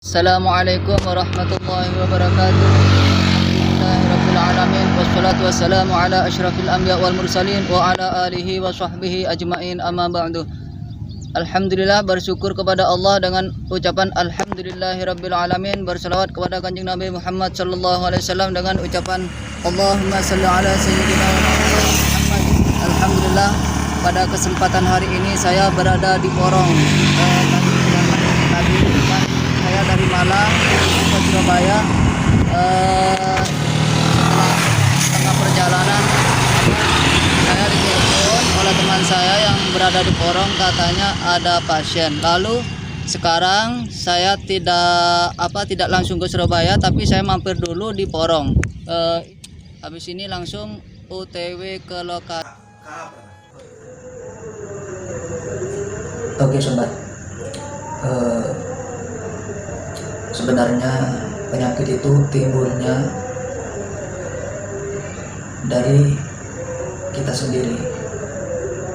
Assalamualaikum warahmatullahi wabarakatuh. Alhamdulillahirabbil alamin wassalatu wassalamu ala asyrafil anbiya wal mursalin wa ala alihi wa sahbihi ajmain, amma ba'du. Alhamdulillah, bersyukur kepada Allah dengan ucapan alhamdulillahirabbil alamin, berselawat kepada Kanjeng Nabi Muhammad sallallahu alaihi wasallam dengan ucapan Allahumma shalli ala sayyidina Muhammad. Alhamdulillah, pada kesempatan hari ini saya berada di Porong. Saya dari Malang ke Surabaya. Setelah tengah perjalanan saya ditelepon oleh teman saya yang berada di Porong, katanya ada pasien. Lalu sekarang saya tidak langsung ke Surabaya, tapi saya mampir dulu di Porong. Habis ini langsung OTW ke lokasi. Oke sobat, sebenarnya penyakit itu timbulnya dari kita sendiri,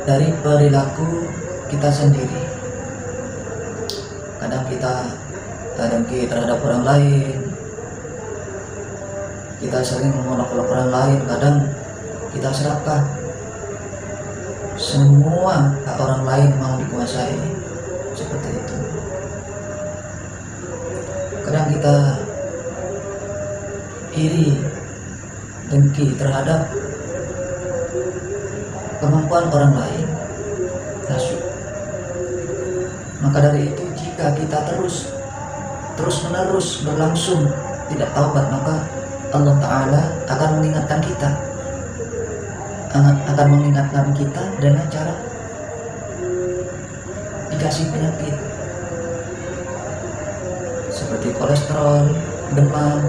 dari perilaku kita sendiri. Kadang kita dengki terhadap orang lain, kita sering menolak orang lain, kadang kita serakah, semua hak orang lain mau dikuasai, seperti itu. Kadang kita iri, dengki terhadap kemampuan orang lain, nasyuk. Maka dari itu, jika kita terus-menerus berlangsung tidak taubat, maka Allah Ta'ala akan mengingatkan kita, dengan cara dikasih penyakit seperti kolesterol, demam,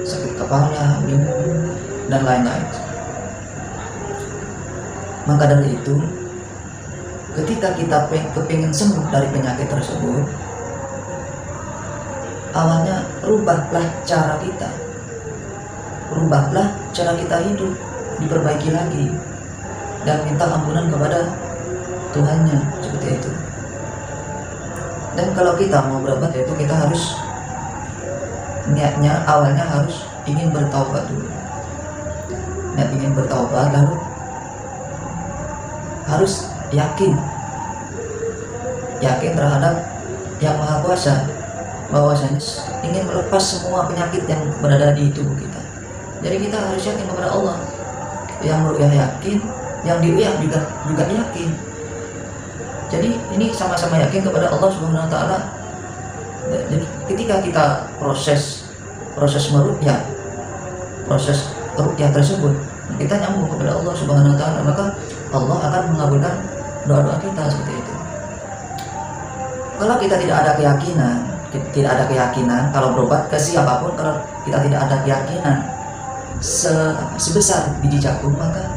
sakit kepala, bingung, dan lain-lain. Maka dari itu, ketika kita kepingin sembuh dari penyakit tersebut, awalnya rubahlah cara kita hidup, diperbaiki lagi, dan minta ampunan kepada Tuhannya, seperti itu. Dan kalau kita mau berobat, itu kita harus niatnya awalnya harus ingin bertaubat dulu. Niat ingin bertaubat, lalu harus yakin terhadap Yang Maha Kuasa, bahwasanya ingin melepas semua penyakit yang berada di tubuh kita. Jadi kita harus yakin kepada Allah. Yang ru'yah yakin, yang diruyah juga yakin. Jadi ini sama-sama yakin kepada Allah Subhanahu wa Ta'ala. Jadi ketika kita proses meruqyah, proses ruqyah tersebut, kita nyambung kepada Allah Subhanahu wa Ta'ala, maka Allah akan mengabulkan doa-doa kita, seperti itu. Kalau kita tidak ada keyakinan kalau berobat ke siapapun, kalau kita tidak ada keyakinan sebesar biji jagung, maka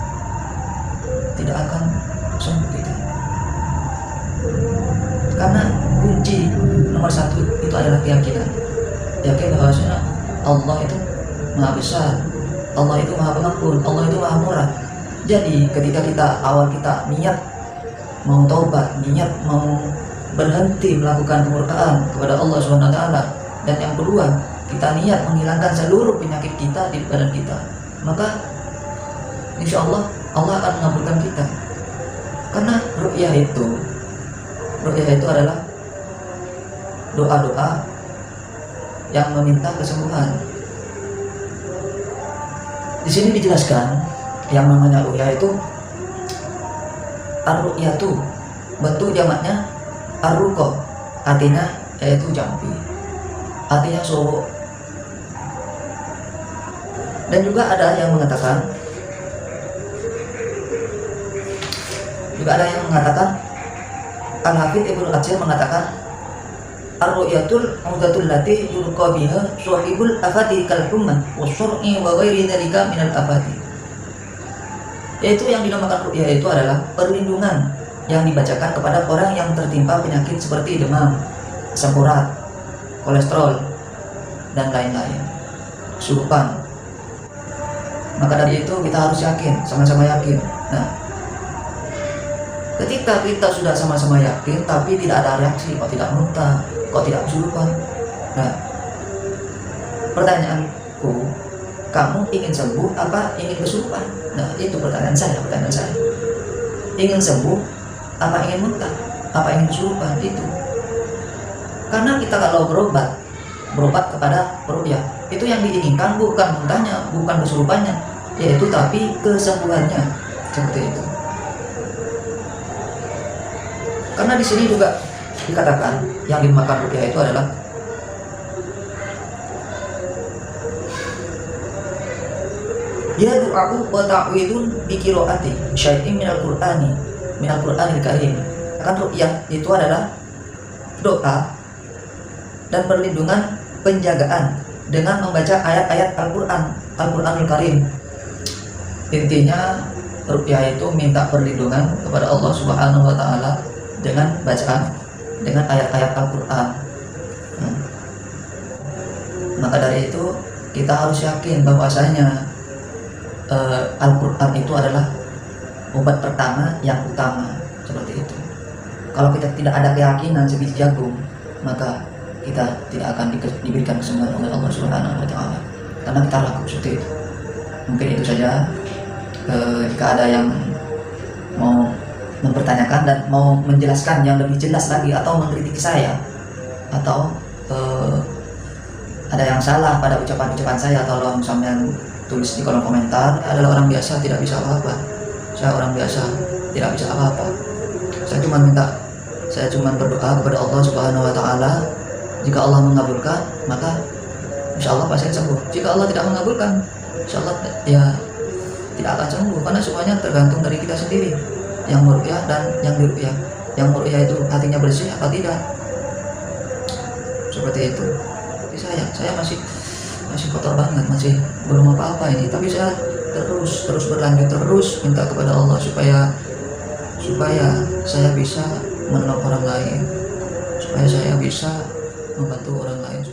tidak akan sembuh kita. Karena kunci nomor satu itu adalah keyakinan. Yakin bahwasanya Allah itu Maha Besar, Allah itu Maha Pengampun, Allah itu Maha Murah. Jadi ketika kita niat mau taubat, niat mau berhenti melakukan kemurkaan kepada Allah Subhanahu wa Ta'ala, dan yang kedua, kita niat menghilangkan seluruh penyakit kita di badan kita, maka insya Allah akan mengabulkan kita. Karena ruqyah itu adalah doa-doa yang meminta kesembuhan. Di sini dijelaskan yang namanya ruqyah itu, ar-ruqyatu, bentuk jamaknya ar-ruqa, artinya yaitu jampi, artinya sowok. Dan juga ada yang mengatakan Al-Hafidz Ibnu Katsir mengatakan, ar-ru'yatul mudatul lati yurqa biha sahibul afati kal humma wasyur'i wa ghairi dzalika minal afati. Yaitu yang dinamakan ru'yah itu adalah perlindungan yang dibacakan kepada orang yang tertimpa penyakit seperti demam, asam urat, kolesterol, dan lain-lain, kesurupan. Maka dari itu kita harus yakin, sama-sama yakin. Nah, ketika kita sudah sama-sama yakin tapi tidak ada reaksi, kok tidak muntah, kok tidak kesurupan, Nah, pertanyaanku, kamu ingin sembuh apa ingin kesurupan? Nah, itu pertanyaan saya. Ingin sembuh apa ingin muntah? Apa ingin kesurupan? Itu. Karena kita kalau berobat kepada ruqyah, itu yang diinginkan bukan muntahnya, bukan kesurupannya, yaitu tapi kesembuhannya. Seperti itu. Karena di sini juga dikatakan yang dimakan ruqyah itu adalah ya du'a'u wa ta'widun bi qira'ati syai'in minal Qur'anil Karim. Kan ruqyah itu adalah doa dan perlindungan penjagaan dengan membaca ayat-ayat Al-Qur'anul Karim. Intinya ruqyah itu minta perlindungan kepada Allah Subhanahu wa taala dengan bacaan dengan ayat-ayat Al-Qur'an. Maka dari itu kita harus yakin bahwasanya Al-Qur'an itu adalah obat pertama yang utama, seperti itu. Kalau kita tidak ada keyakinan sebiji jagung, maka kita tidak akan diberikan kesembuhan oleh Allah Subhanahu wa taala. Karena kita ragu seperti itu. Mungkin itu saja. Jika ada yang mau mempertanyakan dan mau menjelaskan yang lebih jelas lagi atau mengkritik saya atau ada yang salah pada ucapan-ucapan saya, tolong sampean tulis di kolom komentar. Saya adalah orang biasa, tidak bisa apa-apa. Saya orang biasa, tidak bisa apa-apa. Saya cuma berdoa kepada Allah Subhanahu wa taala. Jika Allah mengabulkan, maka insya Allah pasien sembuh. Jika Allah tidak mengabulkan, insya Allah ya tidak akan sembuh, karena semuanya tergantung dari kita sendiri, yang meruqyah dan yang diruqyah. Yang meruqyah itu hatinya bersih atau tidak, seperti itu. Jadi saya masih kotor banget, masih belum apa-apa ini, tapi saya terus berlanjut, terus minta kepada Allah supaya saya bisa menolong orang lain, supaya saya bisa membantu orang lain.